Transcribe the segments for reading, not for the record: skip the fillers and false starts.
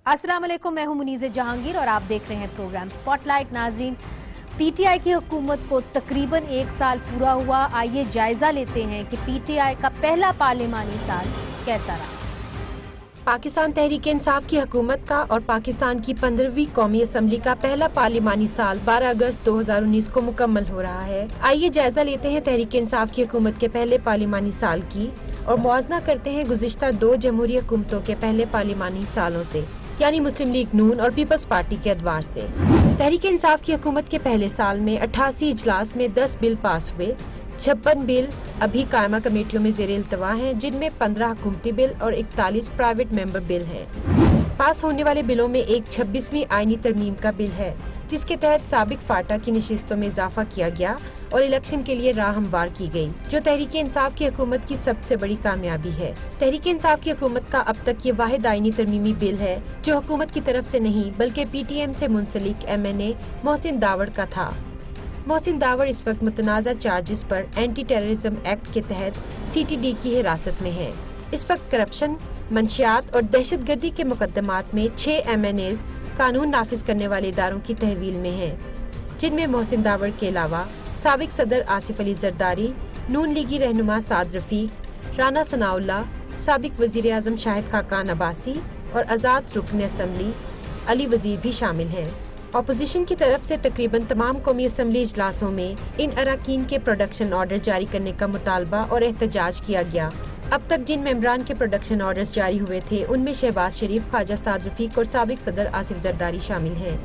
अस्सलाम वालेकुम, मैं हूं मुनीज़ जहांगीर और आप देख रहे हैं प्रोग्राम स्पॉटलाइट। नाजरीन, पीटीआई की हुकूमत को तकरीबन 1 साल पूरा हुआ। आइए जायजा लेते हैं कि पीटीआई का पहला पार्लिमानी साल कैसा रहा। पाकिस्तान तहरीक इंसाफ की हुकूमत का और पाकिस्तान की 15वीं कौमी असम्बली का पहला पार्लिमानी साल 12 अगस्त 2019 को मुकम्मल हो रहा है। आइए जायजा लेते हैं तहरीक इंसाफ की हुकूमत के पहले पार्लिमानी साल की और मुआवजा करते हैं गुज़िश्ता 2 जमहूरी हुकूमतों के पहले पार्लिमानी सालों से, यानी मुस्लिम लीग नून और पीपल्स पार्टी के अदवार से। तहरीक इंसाफ की हुकूमत के पहले साल में 88 इजलास में 10 बिल पास हुए। 56 बिल अभी कायमा कमेटियों में ज़ेरे इल्तवा हैं, जिनमें 15 हुकूमती बिल और 41 प्राइवेट मेंबर बिल हैं। पास होने वाले बिलों में एक 26वीं आईनी तरमीम का बिल है, जिसके तहत साबिक फाटा की नशिस्तों में इजाफा किया गया और इलेक्शन के लिए राह हमवार की गई, जो तहरीक इंसाफ की हुकूमत की सबसे बड़ी कामयाबी है। तहरीक इंसाफ की हुकूमत का अब तक ये वाहिद आईनी तरमीमी बिल है जो हुकूमत की तरफ से नहीं बल्कि PTM से मुंसलिक MNA मोहसिन दावड़ का था। मोहसिन दावड़ इस वक्त मुतनाज़ा चार्जेस पर एंटी टेररिज्म एक्ट के तहत CTD की हिरासत में है। इस वक्त करप्शन, मंशियात और दहशतगर्दी के मुकदमात में 6 MNAs कानून नाफिज करने वाले इदारों की तहवील में हैं, जिनमें मोहसिन दावड़ के अलावा साबिक सदर आसिफ अली जरदारी, नून लीगी रहनुमा साद रफीक, राना सनाउल्लाह, साबिक वजीर आज़म शाहिद खाकान अब्बासी और आज़ाद रुकन असम्बली अली वजीर भी शामिल हैं। अपोजिशन की तरफ से तकरीबन तमाम कौमी असम्बली इजलासों में इन अराकीन के प्रोडक्शन ऑर्डर जारी करने का मुतालबा और एहतजाज किया गया। अब तक जिन मेंबरान के प्रोडक्शन ऑर्डर्स जारी हुए थे, उनमें शहबाज शरीफ, ख्वाजा साद रफीक और साबिक सदर आसिफ जरदारी शामिल हैं।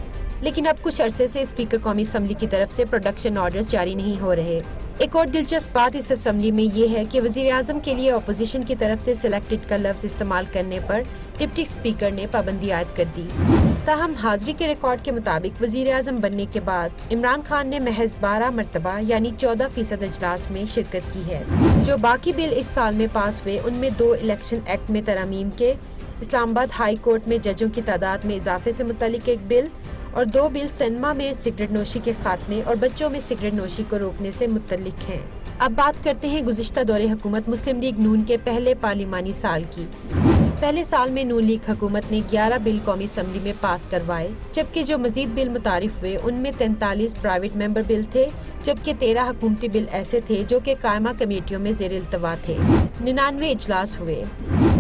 लेकिन अब कुछ अरसे से स्पीकर कौमी असम्बली की तरफ से प्रोडक्शन ऑर्डर्स जारी नहीं हो रहे। एक और दिलचस्प बात इस असम्बली में ये है कि वजीर आज़म के लिए अपोजिशन की तरफ से सिलेक्टेड का लफ्ज़ इस्तेमाल करने पर डिप्टी स्पीकर ने पाबंदी आयद कर दी। ताहम हाजिरी के रिकॉर्ड के मुताबिक वजीर आज़म बनने के बाद इमरान खान ने महज 12 मरतबा यानी 14% इजलास में शिरकत की है। जो बाकी बिल इस साल में पास हुए, उनमें 2 इलेक्शन एक्ट में तरमीम के, इस्लामाबाद हाई कोर्ट में जजों की तादाद में इजाफे से मुतल्लिक एक बिल और 2 बिल सिनेमा में सिगरेट नोशी के खात्मे और बच्चों में सिगरेट नोशी को रोकने से मुतल्लिक हैं। अब बात करते हैं गुज़िश्ता दौरे हुकूमत मुस्लिम लीग नून के पहले पार्लिमानी साल की। पहले साल में नून लीग हुकूमत ने 11 बिल कौमी असम्बली में पास करवाए, जबकि जो मजीद बिल मुतारिफ हुए उनमें 43 प्राइवेट मेंबर बिल थे, जबकि 13 हुकूमती बिल ऐसे थे जो कि कायमा कमेटियों में ज़ेर इल्तवा थे। 99 इजलास हुए।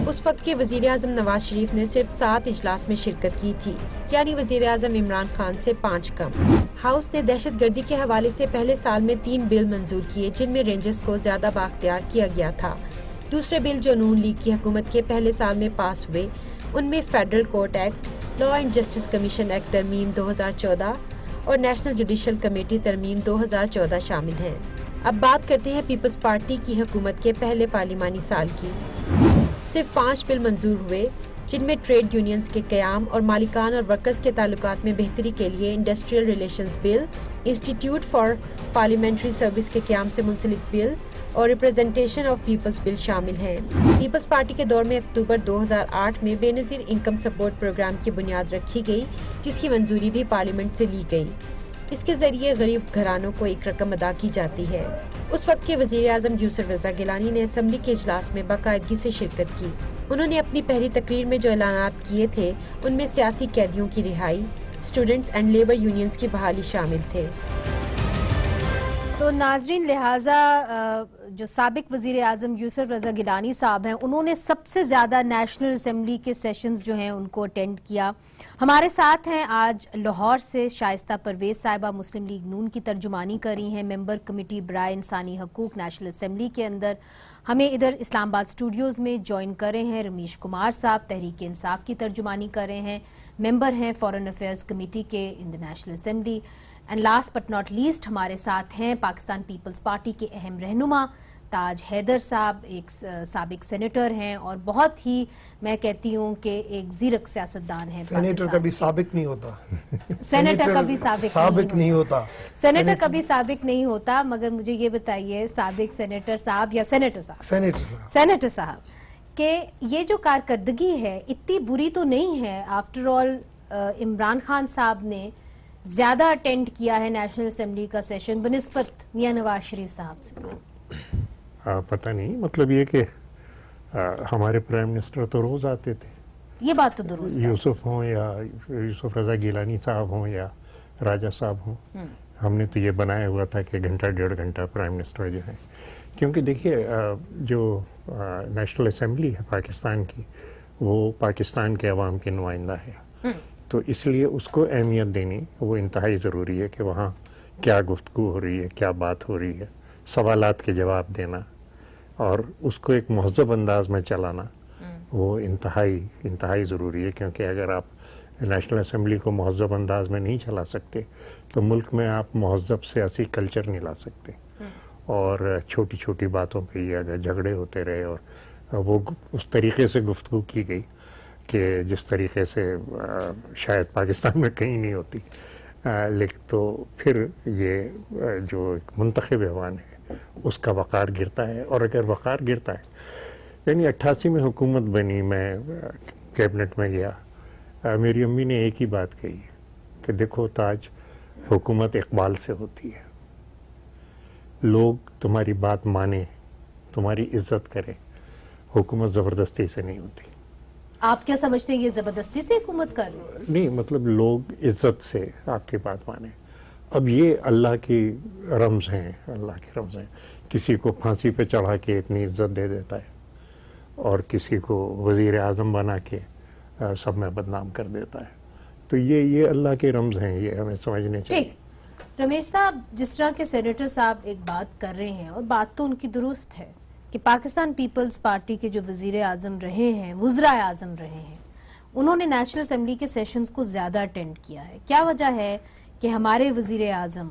उस वक्त के वजीर आज़म नवाज शरीफ ने सिर्फ 7 इजलास में शिरकत की थी, यानी वजीर आज़म इमरान खान से 5 कम। हाउस ने दहशतगर्दी के हवाले से पहले साल में 3 बिल मंजूर किए, जिनमें रेंजर्स को ज्यादा बाख्तियार किया गया था। दूसरे बिल जो नून लीग की हुकूमत के पहले साल में पास हुए, उनमें federal court act, law and justice commission act तरमीम 2014 और नेशनल जुडिशल कमेटी तरमीम 2014 शामिल हैं। अब बात करते हैं पीपल्स पार्टी की हुकूमत के पहले पार्लिमानी साल की। सिर्फ 5 बिल मंजूर हुए, जिनमें ट्रेड यूनियंस के क़याम और मालिकान और वर्कर्स के ताल्लुकात में बेहतरी के लिए industrial relations bill, institute for parliamentary service के क़याम से मुंसलिक बिल और रिप्रेजेंटेशन ऑफ पीपल्स बिल शामिल हैं। पीपल्स पार्टी के दौर में अक्टूबर 2008 में बेनज़ीर इनकम सपोर्ट प्रोग्राम की बुनियाद रखी गई, जिसकी मंजूरी भी पार्लियामेंट से ली गई। इसके जरिए गरीब घरानों को एक रकम अदा की जाती है। उस वक्त के वज़ीर आज़म यूसुफ रज़ा गिलानी ने असम्बली के इजलास में बाकायदगी से शिरकत की। उन्होंने अपनी पहली तकरीर में जो ऐलानात किए थे, उनमें सियासी कैदियों की रिहाई, स्टूडेंट्स एंड लेबर यूनियंस की बहाली शामिल थे। तो नाजरीन, लिहाजा जो साबिक वज़ीर आज़म यूसुफ रज़ा गिलानी साहब हैं, उन्होंने सबसे ज़्यादा नेशनल असम्बली के सेशंस जो हैं उनको अटेंड किया। हमारे साथ हैं आज लाहौर से शाइस्ता परवेज़ साहिबा, मुस्लिम लीग नून की तर्जुमानी करी हैं, मेंबर कमेटी बराए इंसानी हकूक़ नेशनल असम्बली के अंदर। हमें इधर इस्लामाबाद स्टूडियोज़ में ज्वाइन कर रहे हैं रमीश कुमार साहब, तहरीक इंसाफ की तर्जुमानी कर रहे हैं, मेंबर हैं फॉरेन अफेयर्स कमेटी के in the national assembly. And last but not least हमारे साथ हैं पाकिस्तान पीपल्स पार्टी के अहम रहनुमा ताज हैदर साहब, एक साबिक सेनेटर हैं और बहुत ही मैं कहती हूँ कि एक ज़ीरक सियासतदान हैं। सेनेटर कभी साबिक नहीं होता। सेनेटर कभी साबिक नहीं होता। सेनेटर कभी साबिक नहीं होता। मगर मुझे ये बताइए साबिक सेनेटर साहब या सेनेटर साहब कि ये जो कारकर्दगी है इतनी बुरी तो नहीं है। आफ्टर ऑल इमरान खान साहब ने ज्यादा अटेंड किया है नेशनल असम्बली का सेशन बनिस्बत मियां नवाज शरीफ साहब से। पता नहीं, मतलब ये कि हमारे प्राइम मिनिस्टर तो रोज आते थे یہ بات تو درست ہے. یوسف ہوں یا یوسف رضا گیلانی صاحب ہوں یا راجہ صاحب ہوں، ہم نے تو یہ بنایا ہوا تھا کہ گھنٹہ ڈیڑھ گھنٹہ پرائم منسٹر جو ہیں، کیونکہ دیکھیے جو نیشنل اسمبلی ہے پاکستان کی، وہ پاکستان کے عوام کے نمائندہ ہے، تو اس لیے اس کو اہمیت دینی وہ انتہائی ضروری ہے کہ وہاں کیا گفتگو ہو رہی ہے، کیا بات ہو رہی ہے، سوالات کے جواب دینا اور اس کو ایک مہذب انداز میں چلانا وہ انتہائی ضروری ہے. کیونکہ اگر آپ نیشنل اسمبلی کو مہذب انداز میں نہیں چلا سکتے تو ملک میں آپ مہذب سیاسی کلچر نہیں لا سکتے. اور چھوٹی چھوٹی باتوں پہ یہ اگر جھگڑے ہوتے رہے اور وہ اس طریقے سے گفتگو کی گئی کہ جس طریقے سے شاید پاکستان میں کہیں نہیں ہوتی، لیکن تو پھر یہ جو ایک منتخب ایوان ہے اس کا وقار گرتا ہے. اور اگر وقار گرتا ہے، یعنی 88 میں حکومت بنی، میں کیبنٹ میں گیا، میری امی نے ایک ہی بات کہی کہ دیکھو تاج، حکومت اقبال سے ہوتی ہے، لوگ تمہاری بات مانیں، تمہاری عزت کریں، حکومت زبردستی سے نہیں ہوتی. آپ کیا سمجھتے ہیں یہ زبردستی سے حکومت کر رہی ہے؟ نہیں، مطلب لوگ عزت سے آپ کی بات مانیں. اب یہ اللہ کی رمز ہیں، اللہ کے رمز ہیں. کسی کو پھانسی پہ چڑھا کے اتنی عزت دے دیتا ہے اور کسی کو وزیر اعظم بنا کے سب میں بدنام کر دیتا ہے. تو یہ اللہ کے رمز ہیں، یہ ہمیں سمجھنے چاہیے. ٹھیک، رمیش صاحب، جس طرح کے سینیٹر صاحب ایک بات کر رہے ہیں اور بات تو ان کی درست ہے کہ پاکستان پیپلز پارٹی کے جو وزیر اعظم رہے ہیں، وزرائے اعظم رہے ہیں، انہوں نے نیشنل اسمبلی کے سیشنز کو زیادہ اٹینڈ کیا ہے. کیا وجہ ہے کہ ہمارے وزیر اعظم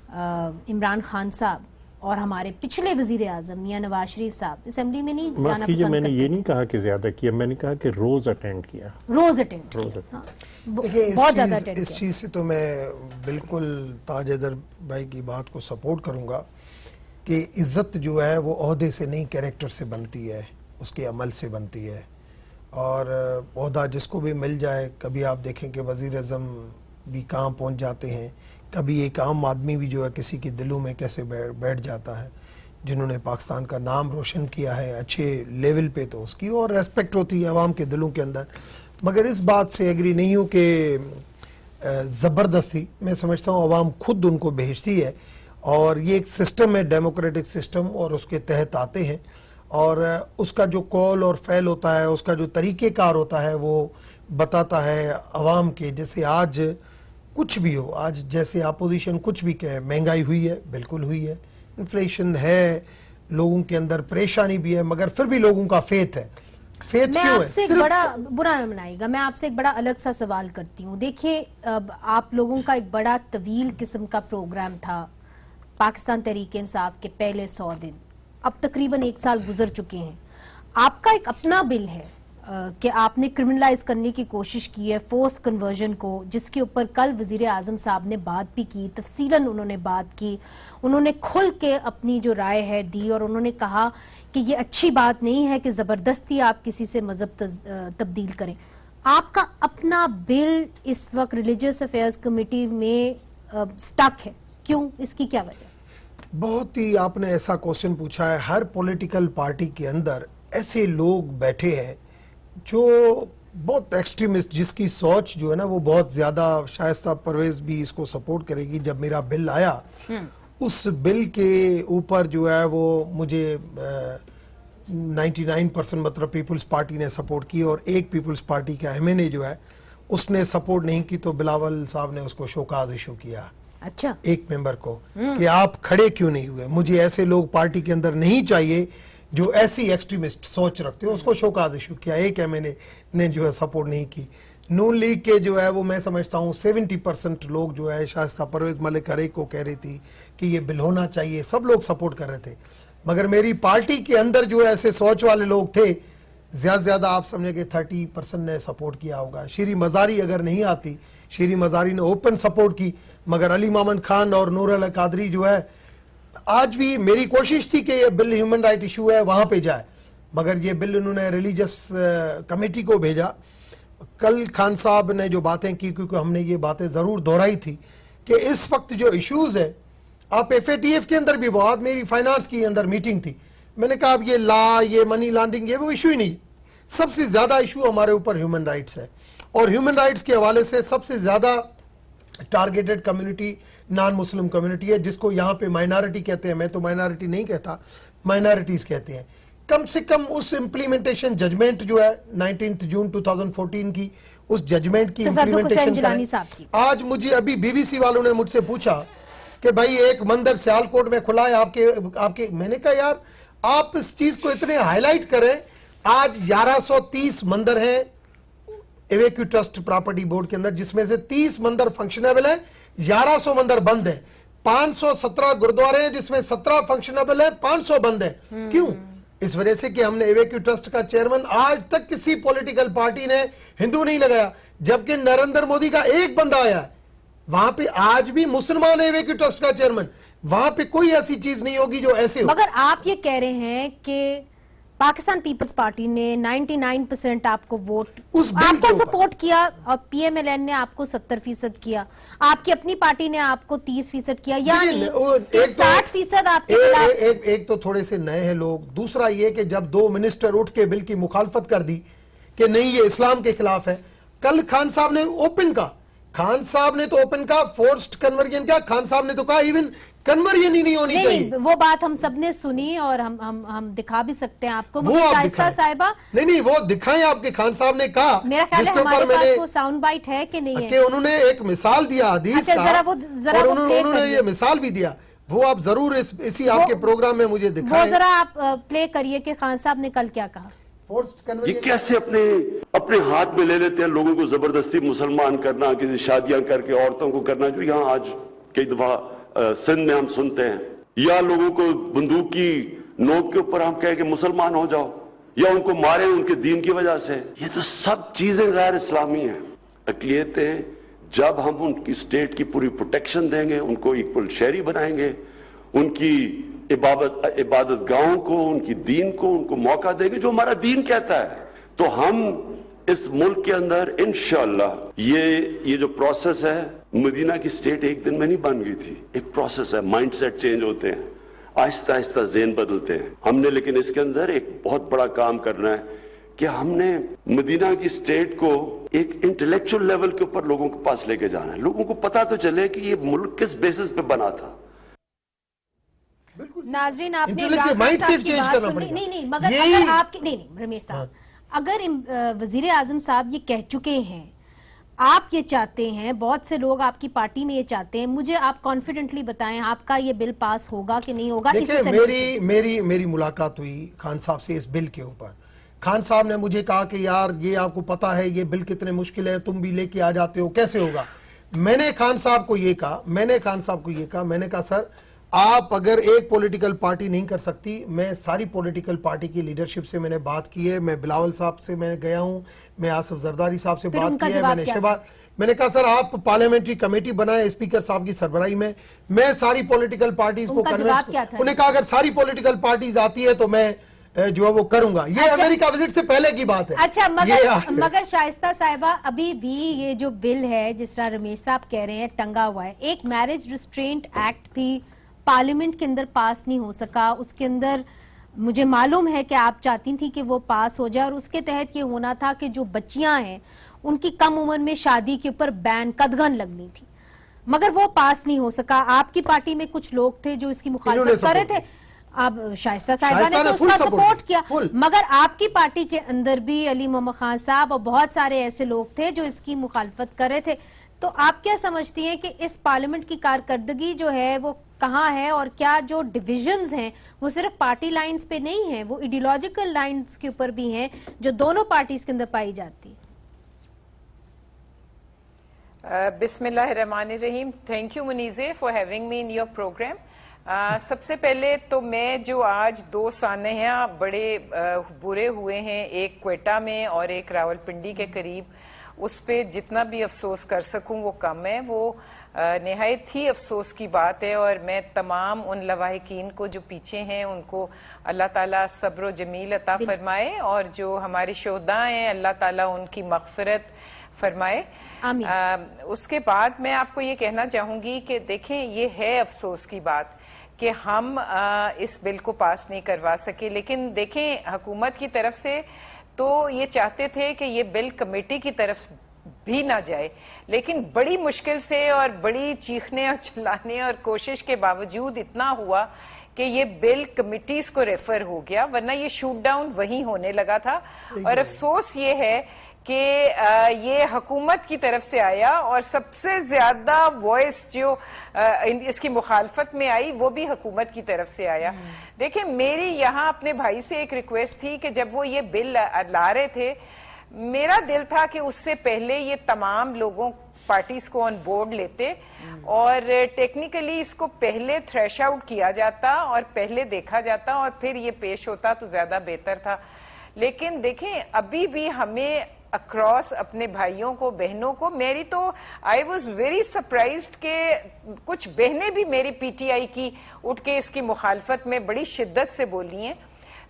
عمران خان صاحب اور ہمارے پچھلے وزیر اعظم میاں نواز شریف صاحب اسمبلی میں نہیں جانا پسند کرتے؟ میں نے یہ نہیں کہا کہ زیادہ کیا، میں نے کہا کہ روز اٹینڈ کیا. روز اٹینڈ کیا. بہت زیادہ اٹینڈ کیا. اس چیز سے تو میں بالکل تاج حیدر بھائی کی بات کو سپورٹ کروں گا کہ عزت جو ہے وہ عہدے سے نہیں، کیریکٹر سے بنتی ہے، اس کے عمل سے بنتی ہے. اور عہدہ جس کو بھی مل جائے، کبھی آپ دیکھیں کہ وزیر اعظم بھی کہاں پہنچ جاتے ہیں، کبھی ایک عام آدمی بھی جو ہے کسی کے دلوں میں کیسے بیٹھ جاتا ہے. جنہوں نے پاکستان کا نام روشن کیا ہے اچھے لیول پہ، تو اس کی اور ریسپیکٹ ہوتی ہے عوام کے دلوں کے اندر. مگر اس بات سے ایگری نہیں ہوں کہ زبردستی، میں سمجھتا ہوں عوام خود ان کو بھیجتی ہے اور یہ ایک سسٹم ہے، ڈیموکریٹک سسٹم، اور اس کے تحت آتے ہیں اور اس کا جو قول اور فعل ہوتا ہے، اس کا جو طریقہ کار ہوتا ہے، وہ بتاتا ہے عوام کے. جیسے آج کچھ بھی ہو، آج جیسے اپوزیشن کچھ بھی کہے، مہنگائی ہوئی ہے، بالکل ہوئی ہے، انفلیشن ہے، لوگوں کے اندر پریشانی بھی ہے، مگر پھر بھی لوگوں کا فیتھ ہے. فیتھ میں کیوں آپ ہے؟ سے ایک بڑا برا نہ منائے گا، میں آپ سے ایک بڑا الگ سا سوال کرتی ہوں. دیکھیے، آپ لوگوں کا ایک بڑا طویل قسم کا پروگرام تھا پاکستان تحریک انصاف کے پہلے 100 دن، اب تقریباً 1 سال گزر چکے ہیں. آپ کا ایک اپنا بل ہے کہ آپ نے کرمنلائز کرنے کی کوشش کی ہے فورس کنورژن کو، جس کے اوپر کل وزیر اعظم صاحب نے بات بھی کی، تفصیلاً انہوں نے بات کی، انہوں نے کھل کے اپنی جو رائے ہے دی اور انہوں نے کہا کہ یہ اچھی بات نہیں ہے کہ زبردستی آپ کسی سے مذہب تبدیل کریں. آپ کا اپنا بل اس وقت ریلیجیس افیئرز کمیٹی میں سٹک ہے، کیوں؟ اس کی کیا وجہ؟ بہت ہی آپ نے ایسا کوسچن پوچھا ہے. ہر پولیٹیکل پارٹی کے اندر ایسے لوگ بیٹھے ہیں جو بہت ایکسٹریمسٹ، جس کی سوچ جو ہے نا وہ بہت زیادہ، شائستہ پرویز بھی اس کو سپورٹ کرے گی. جب میرا بل آیا، اس بل کے اوپر جو ہے وہ مجھے 99% مطلب پیپلز پارٹی نے سپورٹ کی اور ایک پیپلز پارٹی کا ایم این اے جو ہے اس نے سپورٹ نہیں کی، تو بلاول صاحب نے اس کو شوکاز ایشو کیا. اچھا، ایک ممبر کو کہ آپ کھڑے کیوں نہیں ہوئے، مجھے ایسے لوگ پارٹی کے اندر نہیں چاہیے جو ایسی ایکسٹریمسٹ سوچ رکھتے ہو. اس کو شوکاز ایشو کیا. ایک ایم این اے نے جو ہے سپورٹ نہیں کی. نون لیگ کے جو ہے وہ میں سمجھتا ہوں 70% لوگ جو ہے، شائستہ پرویز ملک ہر ایک کو کہہ رہی تھی کہ یہ بل ہونا چاہیے، سب لوگ سپورٹ کر رہے تھے. مگر میری پارٹی کے اندر جو ایسے سوچ والے لوگ تھے، زیادہ زیادہ آپ سمجھے کہ 30% نے سپورٹ کیا ہوگا. شیری مزاری اگر نہیں آتی، شیری مزاری نے اوپن سپورٹ کی، مگر علی محمد خان اور نور اللہ قادری جو ہے، آج بھی میری کوشش تھی کہ یہ بل ہیومن رائٹ ایشو ہے وہاں پہ جائے، مگر یہ بل انہوں نے ریلیجس کمیٹی کو بھیجا. کل خان صاحب نے جو باتیں کی، کیونکہ ہم نے یہ باتیں ضرور دہرائی تھی کہ اس وقت جو ایشوز ہے، آپ ایف اے ٹی ایف کے اندر بھی بہت، میری فائنانس کی اندر میٹنگ تھی، میں نے کہا اب یہ لا، یہ منی لانڈرنگ، یہ وہ ایشو ہی نہیں. सबसे ज्यादा इशू हमारे ऊपर ह्यूमन राइट्स है, और ह्यूमन राइट्स के हवाले से सबसे ज्यादा targeted community non Muslim community है, जिसको यहाँ पे माइनॉरिटी कहते हैं। मैं तो माइनॉरिटी नहीं कहता, माइनॉरिटीज कहते हैं। कम से कम उस इम्प्लीमेंटेशन जजमेंट जो है 19 जून 2014 की, उस जजमेंट की इम्प्लीमेंटेशन आज मुझे अभी बीबीसी वालों ने मुझसे पूछा कि भाई एक मंदिर सियालकोट में खुला है आपके मैंने कहा यार आप इस चीज को इतने हाईलाइट करें। आज 1130 मंदिर हैं एवेक्यू ट्रस्ट प्रॉपर्टी बोर्ड के अंदर, जिसमें से 30 मंदिर फंक्शनेबल है, 1100 मंदिर बंद है। 517 गुरुद्वारे हैं जिसमें 17 फंक्शनेबल है, 500 बंद है। क्यों? इस वजह से कि हमने एवेक्यू ट्रस्ट का चेयरमैन आज तक किसी पॉलिटिकल पार्टी ने हिंदू नहीं लगाया, जबकि नरेंद्र मोदी का एक बंदा आया है, वहां पे आज भी मुसलमान है एवेक्यू ट्रस्ट का चेयरमैन। वहां पे कोई ऐसी चीज नहीं होगी जो ऐसे हो। मगर आप ये कह रहे हैं कि पाकिस्तान पीपल्स पार्टी ने 99% आपको वोट आपको सपोर्ट किया और पीएमएलएन ने आपको 70% किया, आपकी अपनी पार्टी ने आपको 30% किया, यानी 60% आपके खिलाफ। एक तो थोड़े से नए हैं लोग, दूसरा ये कि जब 2 मिनिस्टर उठ के बिल की मुखालफत कर दी कि नहीं ये इस्लाम के खिलाफ है। कल खान साहब ने तो ओपन का फोर्स्ड कन्वर्जन का, खान साहब ने तो कहा इवन कन्वर्जन ही नहीं होनी चाहिए। वो बात हम सबने सुनी और हम दिखा भी सकते हैं आपको। वो शाइस्ता साहिबा नहीं वो दिखाएं आपके खान साहब ने कहा। मेरा ख्याल है हमारे पास वो साउंड बाइट है कि नहीं है कि उन्होंने एक मिसाल दिया हदीस का, और उन्होंने ये मिसाल भी दिया। वो आप जरूर इसी आपके प्रोग्राम में मुझे दिखाएं। वो जरा आप प्ले करिए कि खान साहब ने कल क्या कहा। ये कैसे अपने हाथ में ले लेते हैं लोगों को जबरदस्ती मुसलमान करना, किसी शादियां करके औरतों को करना, जो यहाँ आज कई दफा सिंध में हम सुनते हैं, या लोगों को बंदूक की नोक के ऊपर हम कहें कि मुसलमान हो जाओ, या उनको मारे उनके दीन की वजह से। ये तो सब चीजें गैर इस्लामी हैं। अक़लियतें जब हम उनकी स्टेट की पूरी प्रोटेक्शन देंगे, उनको इक्वल शहरी बनाएंगे, उनकी इबादत गाहों को, उनकी दीन को उनको मौका देंगे जो हमारा दीन कहता है, तो हम इस मुल्क के अंदर इंशाअल्लाह ये जो प्रोसेस है, मदीना की स्टेट एक दिन में नहीं बन गई थी, एक प्रोसेस है। माइंडसेट चेंज होते हैं, आहिस्ता आहिस्ता ज़हन बदलते हैं हमने, लेकिन इसके अंदर एक बहुत बड़ा काम करना है कि हमने मदीना की स्टेट को एक इंटेलेक्चुअल लेवल के ऊपर लोगों के पास लेके जाना है। लोगों को पता तो चले कि ये मुल्क किस बेसिस पे बना था। नाजरीन आपने माइंडसेट चेंज करना पड़ेगा। नहीं मगर अगर आपके नहीं रमेश साहब, अगर वजीर आजम साहब ये कह चुके हैं, आप ये चाहते हैं, बहुत से लोग आपकी पार्टी में ये चाहते हैं, मुझे आप कॉन्फिडेंटली बताएं आपका ये बिल पास होगा कि नहीं होगा। देखिए मेरी मुलाकात हुई खान साहब से इस बिल के ऊपर। खान साहब ने मुझे कहा कि यार ये आपको पता है ये बिल कितने मुश्किल है, तुम भी लेके आ जाते हो, कैसे होगा। मैंने खान साहब को ये कहा, मैंने कहा सर आप अगर एक पॉलिटिकल पार्टी नहीं कर सकती, मैं सारी पॉलिटिकल पार्टी की लीडरशिप से मैंने बात की है, मैं बिलावल साहब से मैं गया हूं, मैं आसिफ जरदारी साहब से बात की है, मैंने कहा सर आप पार्लियामेंट्री कमेटी बनाए स्पीकर साहब की सरबराही में, मैं सारी पॉलिटिकल पार्टीज को कन्विंस, उन्हें कहा अगर सारी पॉलिटिकल पार्टीज आती है तो मैं जो है वो करूंगा। ये अच्छा, अमेरिका विजिट से पहले की बात है। अच्छा मगर शाइस्ता साहिबा अभी भी ये जो बिल है जिस तरह रमेश साहब कह रहे हैं टंगा हुआ है। एक मैरिज रिस्ट्रेंट एक्ट भी पार्लियामेंट के अंदर पास नहीं हो सका, उसके अंदर मुझे मालूम है कि आप चाहती थी कि वो पास हो जाए और उसके तहत ये होना था कि जो बच्चियां हैं उनकी कम उम्र में शादी के ऊपर बैन कदगन लगनी थी, मगर वो पास नहीं हो सका। आपकी पार्टी में कुछ लोग थे जो इसकी मुखालफत कर रहे थे, अब शाइस्ता साहिबा ने तो उसका सपोर्ट किया, मगर आपकी पार्टी के अंदर भी अली मोहम्मद खान साहब और बहुत सारे ऐसे लोग थे जो इसकी मुखालफत कर रहे थे। तो आप क्या समझती हैं कि इस पार्लियामेंट की कारकर्दगी जो है वो कहाँ है, और क्या जो डिविजन्स हैं वो सिर्फ पार्टी लाइंस पे नहीं है, वो आइडियोलॉजिकल लाइंस के ऊपर भी हैं जो दोनों पार्टीज के अंदर पाई जाती है। बिस्मिल्लाहिर्रहमानिर्रहीम। Thank you Muneeze for having me in your program. सबसे पहले तो मैं जो आज 2 सानहा बड़े बुरे हुए हैं, एक क्वेटा में और एक रावलपिंडी के करीब, उस पे जितना भी अफसोस कर सकूं वो कम है। वो निहायत ही अफसोस की बात है और मैं तमाम उन लवाहिकीन को जो पीछे हैं उनको अल्लाह ताला सब्र जमील अता फरमाए, और जो हमारे शोहदा हैं अल्लाह ताला उनकी मगफिरत फरमाए। उसके बाद मैं आपको ये कहना चाहूंगी कि देखें ये है अफसोस की बात कि हम इस बिल को पास नहीं करवा सके, लेकिन देखें हुकूमत की तरफ से تو یہ چاہتے تھے کہ یہ بل کمیٹی کی طرف بھی نہ جائے، لیکن بڑی مشکل سے اور بڑی چیخنے اور چلانے اور کوشش کے باوجود اتنا ہوا کہ یہ بل کمیٹیز کو ریفر ہو گیا، ورنہ یہ شوٹ ڈاؤن وہیں ہونے لگا تھا. اور افسوس یہ ہے کہ یہ حکومت کی طرف سے آیا، اور سب سے زیادہ وائس جو اس کی مخالفت میں آئی وہ بھی حکومت کی طرف سے آیا. دیکھیں، میری یہاں اپنے بھائی سے ایک ریکویسٹ تھی کہ جب وہ یہ بل لا رہے تھے، میرا دل تھا کہ اس سے پہلے یہ تمام لوگوں پارٹیز کو آن بورڈ لیتے اور ٹیکنیکلی اس کو پہلے تھریش آؤٹ کیا جاتا اور پہلے دیکھا جاتا اور پھر یہ پیش ہوتا تو زیادہ بہتر تھا. لیکن دیکھیں، ابھی بھی ہمیں اکراس اپنے بھائیوں کو، بہنوں کو، میری تو آئی واز ویری سرپرائزڈ کہ کچھ بہنیں بھی میری پی ٹی آئی کی اٹھ کے اس کی مخالفت میں بڑی شدت سے بولی ہیں.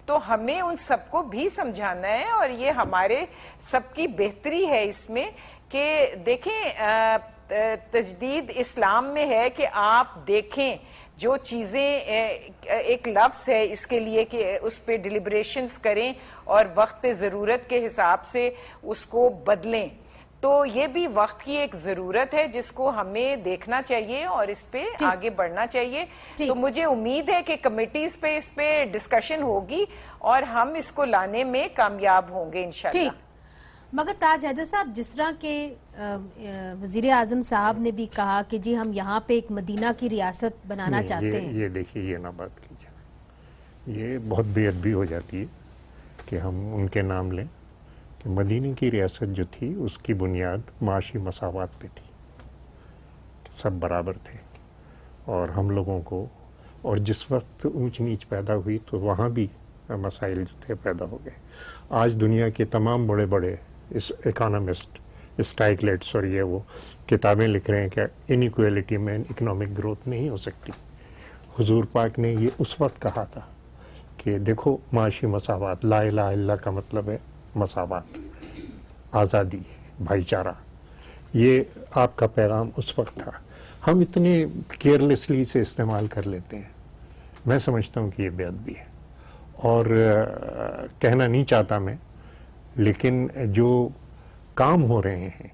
تو ہمیں ان سب کو بھی سمجھانا ہے، اور یہ ہمارے سب کی بہتری ہے اس میں کہ دیکھیں، تجدید اسلام میں ہے کہ آپ دیکھیں جو چیزیں ایک لفظ ہے اس کے لیے کہ اس پہ ڈیلیبریشنز کریں اور وقت پہ ضرورت کے حساب سے اس کو بدلیں. تو یہ بھی وقت کی ایک ضرورت ہے جس کو ہمیں دیکھنا چاہیے اور اس پہ آگے بڑھنا چاہیے. تو مجھے امید ہے کہ کمیٹیز پہ اس پہ ڈسکشن ہوگی اور ہم اس کو لانے میں کامیاب ہوں گے انشاءاللہ. مگر تاج حیدر صاحب، جس طرح کے وزیر اعظم صاحب نے بھی کہا کہ جی ہم یہاں پہ ایک مدینہ کی ریاست بنانا چاہتے ہیں. یہ دیکھیے، یہ نہ بات کیجیے، یہ بہت بے ادبی ہو جاتی ہے کہ ہم ان کے نام لیں. کہ مدینہ کی ریاست جو تھی اس کی بنیاد معاشی مساوات پہ تھی، کہ سب برابر تھے اور ہم لوگوں کو، اور جس وقت اونچ نیچ پیدا ہوئی تو وہاں بھی مسائل جو تھے پیدا ہو گئے. آج دنیا کے تمام بڑے بڑے اکانومسٹ، اسٹائکلیٹس اور یہ وہ کتابیں لکھ رہے ہیں کہ انیکویلٹی میں اکنامک گروتھ نہیں ہو سکتی. حضور پاک نے یہ اس وقت کہا تھا کہ دیکھو معاشی مساوات، لا الہ الا اللہ کا مطلب ہے مساوات، آزادی، بھائی چارہ. یہ آپ کا پیغام اس وقت تھا. ہم اتنے کیئرلیسلی سے استعمال کر لیتے ہیں. میں سمجھتا ہوں کہ یہ بے ادبی ہے، اور کہنا نہیں چاہتا میں، لیکن جو کام ہو رہے ہیں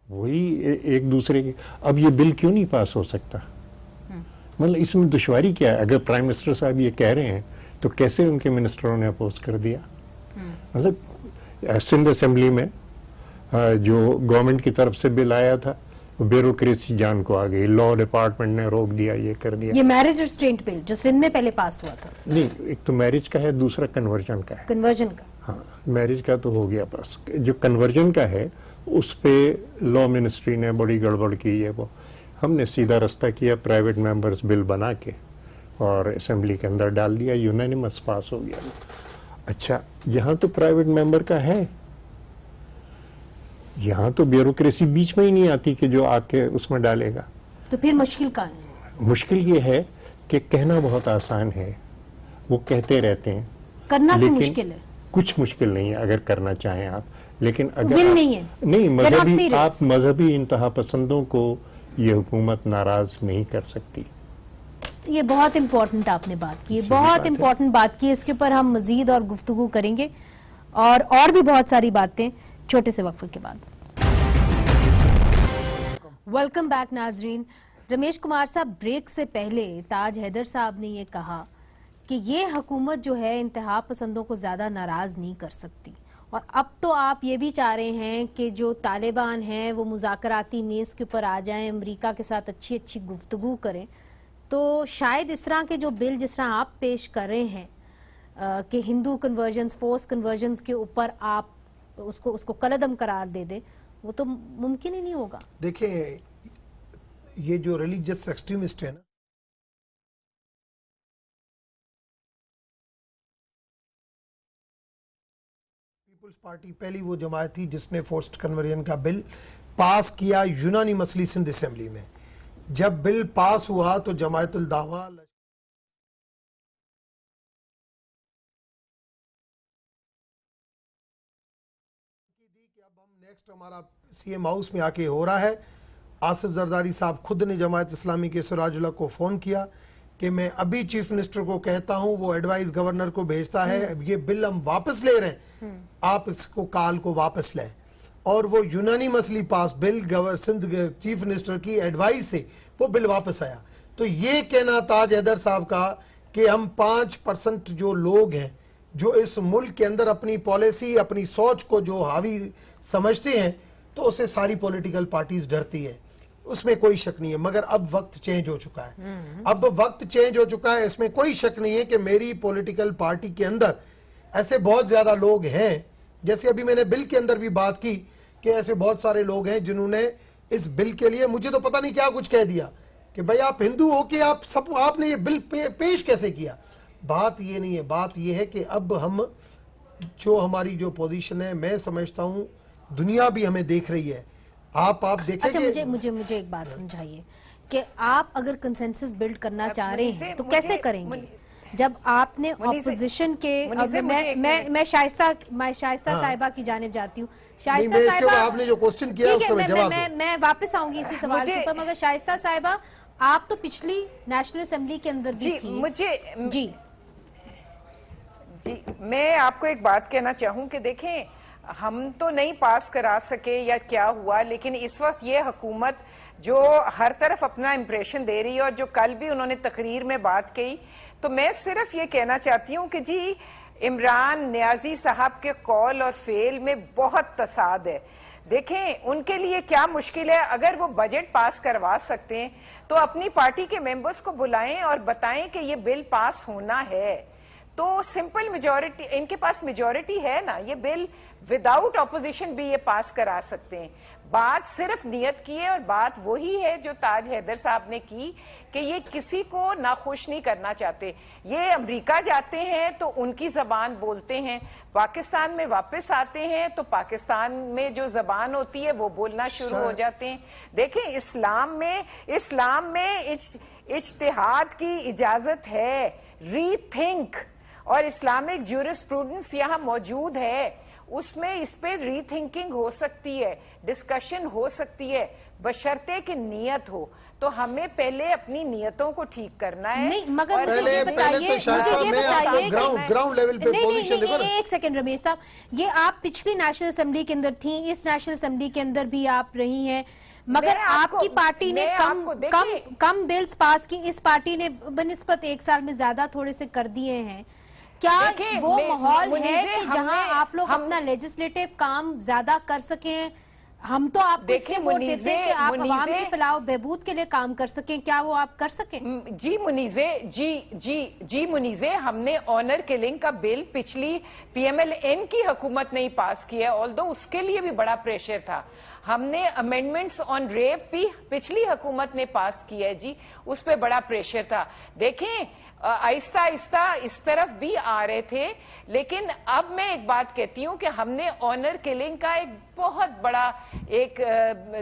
وہی ایک دوسرے کے. اب یہ بل کیوں نہیں پاس ہو سکتا؟ مطلب اس میں دشواری کیا ہے؟ اگر پرائم منسٹر صاحب یہ کہہ رہے ہیں تو کیسے ان کے منسٹروں نے اپوز کر دیا؟ مطلب سندھ اسمبلی میں جو گورنمنٹ کی طرف سے بل آیا تھا، بیوروکریسی جان کو آ گئی، لا ڈپارٹمنٹ نے روک دیا، یہ کر دیا. یہ میرج ریسٹرینٹ بل جو سندھ میں پہلے پاس ہوا تھا، نہیں، ایک تو میرج کا ہے، دوسرا کنورژن کا ہے. کنورژن کا. ہاں، میرج کا تو ہو گیا بس. جو کنورژن کا ہے اس پہ لا منسٹری نے بڑی گڑبڑ کی ہے. وہ ہم نے سیدھا رستہ کیا، پرائیویٹ ممبرز بل بنا کے اور اسمبلی کے اندر ڈال دیا، یونینیمس پاس ہو گیا. اچھا، یہاں تو پرائیویٹ ممبر کا ہے، یہاں تو بیوروکریسی بیچ میں ہی نہیں آتی کہ جو آ کے اس میں ڈالے گا. تو پھر مشکل کہاں ہے؟ مشکل یہ ہے کہ کہنا بہت آسان ہے، وہ کہتے رہتے ہیں، کرنا تو مشکل ہے. کچھ مشکل نہیں ہے اگر کرنا چاہیں آپ. لیکن اگر بل نہیں ہے، نہیں، مذہبی، آپ مذہبی انتہا پسندوں کو یہ حکومت ناراض نہیں کر سکتی. یہ بہت امپورٹنٹ آپ نے بات کی، بہت امپورٹنٹ بات کی. اس کے اوپر ہم مزید اور گفتگو کریں گے، اور بھی بہت ساری باتیں چھوٹے سے وقفے کے بعد. ویلکم بیک ناظرین. رمیش کمار صاحب، بریک سے پہلے تاج حیدر صاحب نے یہ کہا کہ یہ حکومت جو ہے انتہا پسندوں کو زیادہ ناراض نہیں کر سکتی، اور اب تو آپ یہ بھی چاہ رہے ہیں کہ جو طالبان ہیں وہ مذاکراتی میز کے اوپر آ جائیں، امریکہ کے ساتھ اچھی گفتگو کریں. تو شاید اس طرح کے جو بل جس طرح آپ پیش کر رہے ہیں کہ ہندو کنورژنز، فورس کنورژنز کے اوپر آپ اس کو کالعدم قرار دے دیں، وہ تو ممکن ہی نہیں ہوگا. دیکھیں، یہ جو ریلیجس ایکسٹریمسٹ ہے نا، پیپلز پارٹی پہلی وہ جماعت تھی جس نے فورسڈ کنورژن کا بل پاس کیا یونانیمسلی سندھ اسمبلی میں. جب بل پاس ہوا تو جماعت الدعویٰ اب ہم نیکسٹ ہمارا سی ایم ہاؤس میں آ کے ہو رہا ہے، आसिफ जरदारी साहब खुद ने जमात इस्लामी के सिराजुल्लाह को फ़ोन किया कि मैं अभी चीफ मिनिस्टर को कहता हूं, वो एडवाइस गवर्नर को भेजता है, ये बिल हम वापस ले रहे हैं, आप इसको काल को वापस लें। और वो यूनानिमसली पास बिल सिंध चीफ मिनिस्टर की एडवाइस से वो बिल वापस आया। तो ये कहना ताज हैदर साहब का कि हम 5% जो लोग हैं जो इस मुल्क के अंदर अपनी पॉलिसी, अपनी सोच को जो हावी समझते हैं, तो उससे सारी पॉलिटिकल पार्टीज डरती है, उसमें कोई शक नहीं है। मगर अब वक्त चेंज हो चुका है, अब वक्त चेंज हो चुका है, इसमें कोई शक नहीं है कि मेरी पॉलिटिकल पार्टी के अंदर ऐसे बहुत ज्यादा लोग हैं, जैसे अभी मैंने बिल के अंदर भी बात की कि ऐसे बहुत सारे लोग हैं जिन्होंने इस बिल के लिए मुझे तो पता नहीं क्या कुछ कह दिया कि भाई आप हिंदू हो कि आपने ये बिल पेश कैसे किया। बात ये नहीं है, बात ये है कि अब हम जो हमारी जो पोजीशन है, मैं समझता हूँ दुनिया भी हमें देख रही है। आप देखेंगे। अच्छा, मुझे एक बात समझाइए कि आप अगर कंसेंसस बिल्ड करना चाह रहे हैं तो कैसे करेंगे जब आपने ऑपोजिशन के। मैं शाइस्ता साहिबा की जानिब जाती हूँ। शाइस्ता साहिबा, आपने जो क्वेश्चन किया उसका मैं जवाब दूं। मैं वापस आऊंगी इसी सवाल के ऊपर, मगर शाइस्ता साहिबा आप तो पिछली नेशनल असेंबली के अंदर भी थी। जी मैं आपको एक बात कहना चाहूं कि देखें, हम तो नहीं पास करा सके या क्या हुआ, लेकिन इस वक्त ये हुकूमत जो हर तरफ अपना इंप्रेशन दे रही है और जो कल भी उन्होंने तकरीर में बात कही, तो मैं सिर्फ ये कहना चाहती हूँ कि जी इमरान नियाजी साहब के कॉल और फेल में बहुत तसाद है। देखें उनके लिए क्या मुश्किल है, अगर वो बजट पास करवा सकते हैं तो अपनी पार्टी के मेंबर्स को बुलाएं और बताएं कि ये बिल पास होना है, तो सिंपल मेजॉरिटी, इनके पास मेजॉरिटी है ना, ये बिल विदाउट ऑपोजिशन भी ये पास करा सकते हैं। बात सिर्फ नियत की है और बात वही है जो ताज हैदर साहब ने की कि ये किसी को नाखुश नहीं करना चाहते। ये अमेरिका जाते हैं तो उनकी जबान बोलते हैं, पाकिस्तान में वापस आते हैं तो पाकिस्तान में जो जबान होती है वो बोलना शुरू हो जाते हैं। देखें इस्लाम में इज्तिहाद की इजाजत है, रीथिंक, और इस्लामिक ज्यूरिस्प्रूडेंस यहाँ मौजूद है, उसमें इस पे रीथिंकिंग हो सकती है, डिस्कशन हो सकती है, बशर्ते कि नियत हो। तो हमें पहले अपनी नियतों को ठीक करना है। नहीं, मगर मुझे ये बताइए ग्राउंड लेवल पे पोजीशन देखो। एक सेकंड रमेश साहब, ये आप पिछली नेशनल असेंबली के अंदर थी, इस नेशनल असेंबली के अंदर भी आप रही हैं, मगर आपकी पार्टी ने कम बिल्स पास की, इस पार्टी ने बनिस्बत एक साल में ज्यादा थोड़े से कर दिए हैं। क्या वो माहौल है कि जहां आप लोग अपना लेजिस्लेटिव काम ज्यादा कर सकें? हम तो आपको इसलिए वोट देते हैं कि आप आवाम के फलाह बहबूद के लिए काम कर सकें, क्या वो आप कर सकें? जी मुनीजे, हमने ऑनर किलिंग का बिल पिछली PMLN की हुकूमत ने ही पास किया, ऑल्दो उसके लिए भी बड़ा प्रेशर था। हमने अमेंडमेंट्स ऑन रेप भी पिछली हुकूमत ने पास किया है जी, उस पर बड़ा प्रेशर था। देखें आहिस्ता आहिस्ता इस तरफ भी आ रहे थे, लेकिन अब मैं एक बात कहती हूँ कि हमने ऑनर किलिंग का एक बहुत बड़ा एक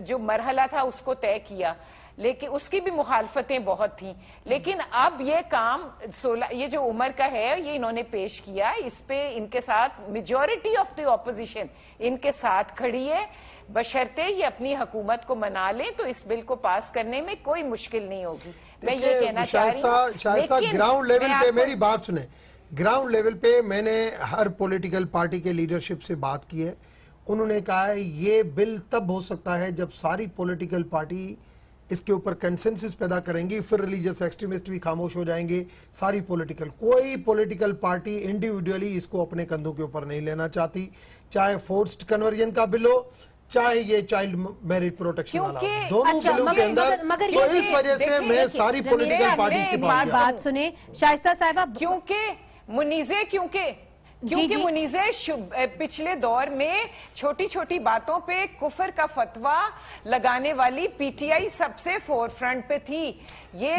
जो मरहला था उसको तय किया, लेकिन उसकी भी मुखालफतें बहुत थी। लेकिन अब ये काम 16 ये जो उम्र का है ये इन्होंने पेश किया, इस पे इनके साथ मेजॉरिटी ऑफ द ऑपोजिशन इनके साथ खड़ी है, बशर्ते ये अपनी हुकूमत को मना लें तो इस बिल को पास करने में कोई मुश्किल नहीं होगी। मैं ये कहना चाह रही हूं। ग्राउंड लेवल पे मेरी बात सुने, ग्राउंड लेवल पे मैंने हर पॉलिटिकल पार्टी के लीडरशिप से बात की है, उन्होंने कहा है ये बिल तब हो सकता है जब सारी पॉलिटिकल पार्टी इसके ऊपर कंसेंसस पैदा करेंगी, फिर रिलीजियस एक्सट्रीमिस्ट भी खामोश हो जाएंगे। सारी कोई पॉलिटिकल पार्टी इंडिविजुअली इसको अपने कंधों के ऊपर नहीं लेना चाहती, चाहे फोर्स्ड कन्वर्जन का बिल हो, चाहे ये चाइल्ड मैरिज प्रोटेक्शन वाला, दोनों बिलों के अंदर। तो इस वजह से मैं सारी पॉलिटिकल पार्टीज के पास बात सुने शाइस्ता साहिबा, क्योंकि मुनीजे पिछले दौर में छोटी छोटी बातों पे कुफर का फतवा लगाने वाली PTI सबसे फोरफ्रंट पे थी। ये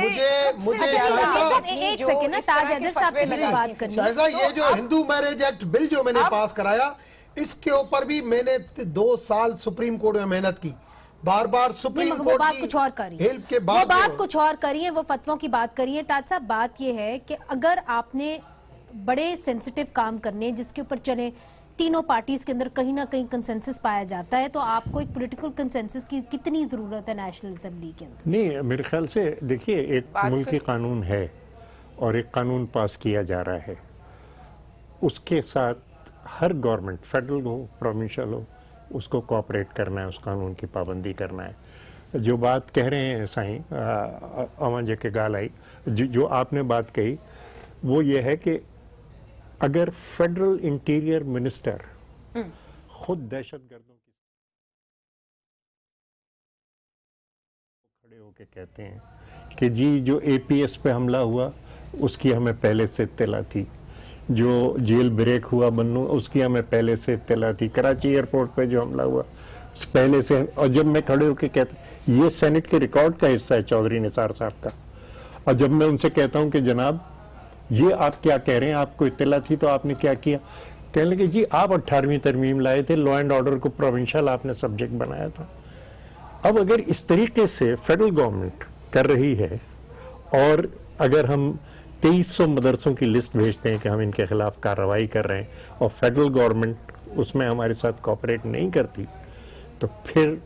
मुझे एक सेकंड ना, ताज हैदर साहब से मेरी बात करनी है। ये जो हिंदू मैरिज एक्ट बिल जो मैंने पास कराया, इसके ऊपर भी मैंने 2 साल सुप्रीम कोर्ट में मेहनत की, बार सुप्रीम कोर्ट बात कुछ और करी, हेल्प के बाद वो बात कुछ और करी है, वो फतवों की बात करी है। ताज साहब बात ये है कि अगर आपने बड़े सेंसिटिव काम करने जिसके ऊपर चले तीनों पार्टीज के अंदर कहीं ना कहीं कंसेंसस पाया जाता है, तो आपको एक पॉलिटिकल कंसेंसस की कितनी जरूरत है नेशनल असेंबली के अंदर? नहीं, मेरे ख्याल से देखिए, एक मुल्की कानून है और एक कानून पास किया जा रहा है, उसके साथ हर गवर्नमेंट, फेडरल हो, प्रोविंशियल हो, उसको कोऑपरेट करना है, उस कानून की पाबंदी करना है। जो बात कह रहे हैं साईं अवांजे के गाल आई, जो आपने बात कही वो ये है कि अगर फेडरल इंटीरियर मिनिस्टर खुद दहशतगर्दों की खड़े होके कहते हैं कि जी जो एपीएस पे हमला हुआ उसकी हमें पहले से इत्तला थी, जो जेल ब्रेक हुआ बन्नू उसकी हमें पहले से इत्तला थी, कराची एयरपोर्ट पे जो हमला हुआ पहले से, और जब मैं खड़े होके कहता ये सेनेट के रिकॉर्ड का हिस्सा है चौधरी निसार साहब का, और जब मैं उनसे कहता हूं कि जनाब ये आप क्या कह रहे हैं, आपको इत्तला थी तो आपने क्या किया, कहने लगे जी आप 18वीं तरमीम लाए थे, लॉ एंड ऑर्डर को प्रोविंशियल आपने सब्जेक्ट बनाया था। अब अगर इस तरीके से फेडरल गवर्नमेंट कर रही है और अगर हम 2300 मदरसों की लिस्ट भेजते हैं कि हम इनके खिलाफ कार्रवाई कर रहे हैं और फेडरल गवर्नमेंट उसमें हमारे साथ कोऑपरेट नहीं करती, तो फिर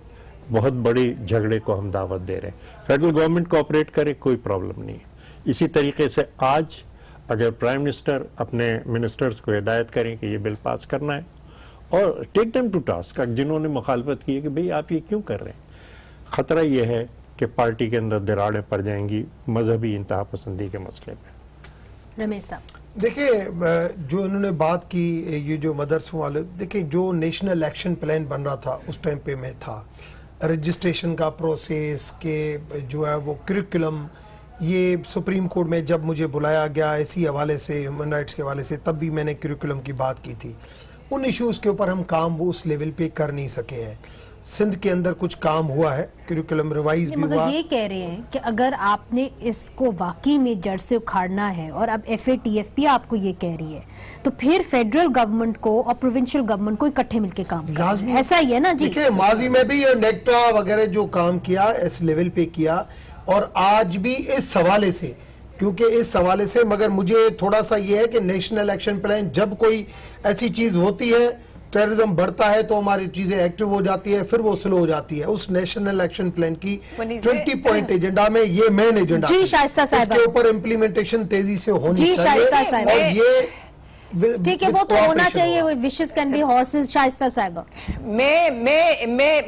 बहुत बड़े झगड़े को हम दावत दे रहे हैं। फेडरल गवर्नमेंट कोऑपरेट करे, कोई प्रॉब्लम नहीं है। इसी तरीके से आज अगर प्राइम मिनिस्टर अपने मिनिस्टर्स को हिदायत करें कि ये बिल पास करना है और टेक देम टू टास्क, जिन्होंने मुखालफत की है कि भाई आप ये क्यों कर रहे हैं, खतरा ये है कि पार्टी के अंदर दरारें पड़ जाएंगी मजहबी इंतहा पसंदी के मसले पे। रमेश साहब, देखिए जो इन्होंने बात की ये जो मदरसों वाले, देखिए जो नेशनल एक्शन प्लान बन रहा था उस टाइम पे मैं था, रजिस्ट्रेशन का प्रोसेस के जो है वो करिकुलम, ये सुप्रीम कोर्ट में जब मुझे बुलाया गया इसी हवाले से, ह्यूमन राइट्स के हवाले से, तब भी मैंने करिकुलम की बात की थी। उन इश्यूज़ के ऊपर हम काम वो उस लेवल पे कर नहीं सके हैं। सिंध के अंदर कुछ काम हुआ है, करिकुलम रिवाइज भी हुआ। ये कह रहे हैं कि अगर आपने इसको वाकई में जड़ से उखाड़ना है और अब FATF भी आपको ये कह रही है, तो फिर फेडरल गवर्नमेंट को और प्रोविंशियल गवर्नमेंट को इकट्ठे मिलकर काम करना है, ऐसा ही है ना जी? देखिए माजी में भी ये नेक्टा वगैरह जो काम किया इस लेवल पे किया और आज भी इस हवाले से, क्योंकि इस हवाले से, मगर मुझे थोड़ा सा ये है कि नेशनल एक्शन प्लान जब कोई ऐसी चीज होती है, टेररिज्म बढ़ता है तो हमारी चीजें एक्टिव हो जाती है, फिर वो स्लो हो जाती है। उस नेशनल एक्शन प्लान की 20 पॉइंट एजेंडा में ये मेन एजेंडा जी शाइस्ता साहब, इसके ऊपर इम्प्लीमेंटेशन तेजी से होनी जी शाइस्ता चाहिए साहब, और ये ठीक है वो तो होना चाहिए, wishes can be horses. Shaista साहब,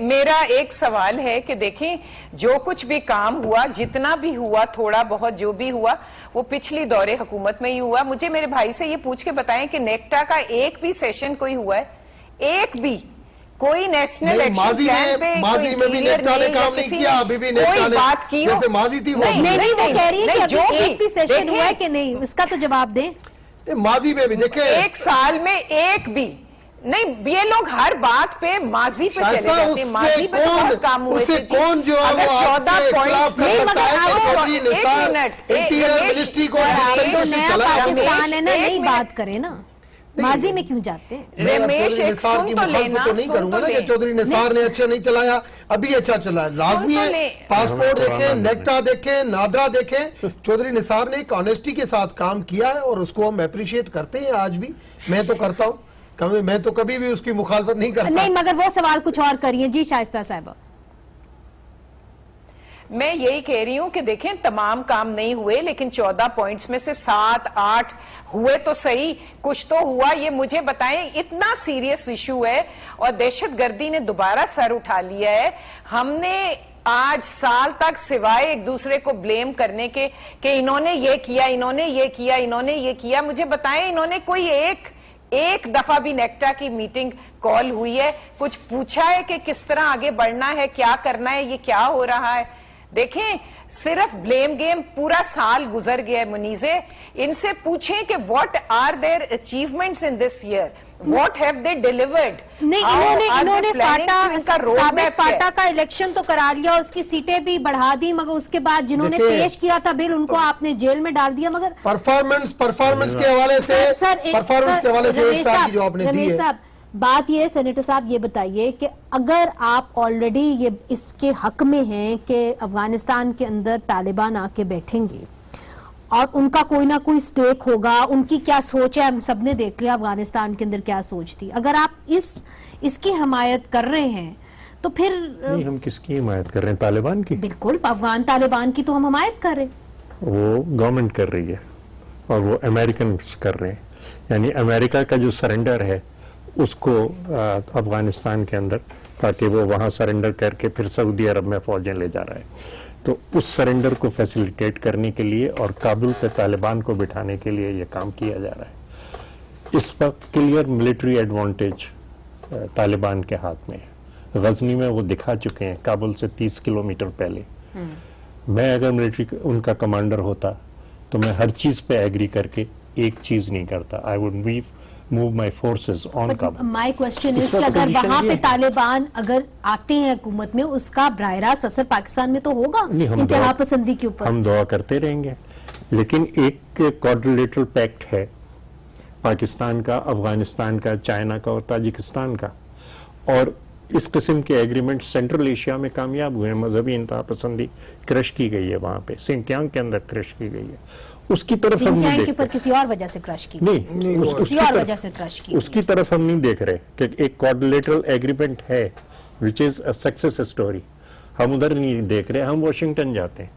मेरा एक सवाल है कि देखें जो कुछ भी काम हुआ, जितना भी हुआ, थोड़ा बहुत जो भी हुआ वो पिछली दौरे हुकूमत में ही हुआ। मुझे मेरे भाई से ये पूछ के बताएं कि नेक्टा का एक भी सेशन कोई हुआ है, एक भी कोई नेशनल एक्शन प्लान पे माजी में भी नेक्टा ने काम नहीं किया, अभी भी नेक्टा ने बात की जैसे माजी थी वो नहीं वो कह रही है कि अभी एक भी सेशन हुआ है कि नहीं, इसका तो जवाब दें। माजी में भी देखे एक साल में एक भी नहीं, ये लोग हर बात पे माजी पे चले जाते हैं, माजी पे तो बहुत काम हुए थे। कौन जो है वो 14 पॉइंट्स नहीं, इंटीरियर मिनिस्ट्री को पाकिस्तान है ना, नई बात करे ना, माजी में क्यों जाते हैं? रमेश एक सुन तो लेना, तो नहीं करूंगा ना कि चौधरी निसार ने अच्छा नहीं चलाया, अभी अच्छा चला है, लाजमी है। पासपोर्ट देखें, नेक्टा देखें, नादरा देखें, चौधरी निसार ने एक ऑनेस्टी के साथ काम किया है और उसको हम अप्रिशिएट करते हैं आज भी, मैं तो करता हूँ, मैं तो कभी भी उसकी मुखालफत नहीं करता। नहीं मगर वो सवाल कुछ और करिए जी शाइस्ता साहब। मैं यही कह रही हूं कि देखें तमाम काम नहीं हुए, लेकिन 14 पॉइंट्स में से 7-8 हुए तो सही, कुछ तो हुआ। ये मुझे बताएं, इतना सीरियस इशू है और दहशतगर्दी ने दोबारा सर उठा लिया है। हमने आज साल तक सिवाय एक दूसरे को ब्लेम करने के कि इन्होंने ये किया, इन्होंने ये किया, इन्होंने ये किया, मुझे बताएं इन्होंने कोई एक दफा भी नेक्टा की मीटिंग कॉल हुई है, कुछ पूछा है कि किस तरह आगे बढ़ना है, क्या करना है, ये क्या हो रहा है? देखें सिर्फ ब्लेम गेम, पूरा साल गुजर गया है। मुनीजे, इनसे पूछें कि what are their achievements in this year, what have they delivered. नहीं, इन्होंने फाटा का इलेक्शन तो करा लिया, उसकी सीटें भी बढ़ा दी, मगर उसके बाद जिन्होंने पेश किया था बिल उनको आपने जेल में डाल दिया। मगर परफॉर्मेंस के हवाले से एक साल की जो आपने दी है। बात ये सेनेटर साहब ये बताइए कि अगर आप ऑलरेडी ये इसके हक में हैं कि अफगानिस्तान के अंदर तालिबान आके बैठेंगे اور ان کا کوئی نہ کوئی سٹیک ہوگا, ان کی کیا سوچ ہے, ہم سب نے دیکھ لیا افغانستان کے اندر کیا سوچ تھی. اگر آپ اس کی حمایت کر رہے ہیں تو پھر نہیں, ہم کس کی حمایت کر رہے ہیں؟ طالبان کی. بالکل, افغان طالبان کی تو ہم حمایت کر رہے ہیں. وہ گورنمنٹ کر رہی ہے اور وہ امریکنز کر رہے ہیں. یعنی امریکہ کا جو سرنڈر ہے اس کو افغانستان کے اندر, تاکہ وہ وہاں سرنڈر کر کے پھر سعودی عرب میں فوجیں لے جا رہا ہے, تو اس سرنڈر کو فیسیلیٹیٹ کرنے کے لیے اور کابل پہ طالبان کو بٹھانے کے لیے یہ کام کیا جا رہا ہے. اس وقت کلیئر ملٹری ایڈوانٹیج طالبان کے ہاتھ میں ہے. غزنی میں وہ دکھا چکے ہیں, کابل سے 30 کلومیٹر پہلے. میں اگر ملٹری ان کا کمانڈر ہوتا تو میں ہر چیز پہ ایگری کر کے ایک چیز نہیں کرتا. I would move my forces on Kabul. My question is کہ اگر وہاں پہ طالبان اگر آتے ہیں حکومت میں, اس کا براہ راست اثر پاکستان میں تو ہوگا انتہا پسندی کے اوپر. ہم دعا کرتے رہیں گے, لیکن ایک کوارڈریلیٹرل پیکٹ ہے پاکستان کا, افغانستان کا, چائنا کا اور تاجکستان کا, اور اس قسم کے ایگریمنٹ سینٹرل ایشیا میں کامیاب ہوئے ہیں. مذہبی انتہا پسندی کرش کی گئی ہے وہاں پہ, سنکیانگ کے اندر کرش کی گئی ہے. اس کی طرف ہم نہیں دیکھ رہے, کسی اور وجہ سے کرش کی, نہیں کسی اور وجہ سے کرش کی, اس کی طرف ہم نہیں دیکھ رہے کہ ایک کوارڈریلیٹرل ایگریمنٹ ہے which is a success story. ہم ادھر نہیں دیکھ رہے, ہم واشنگٹن جاتے ہیں.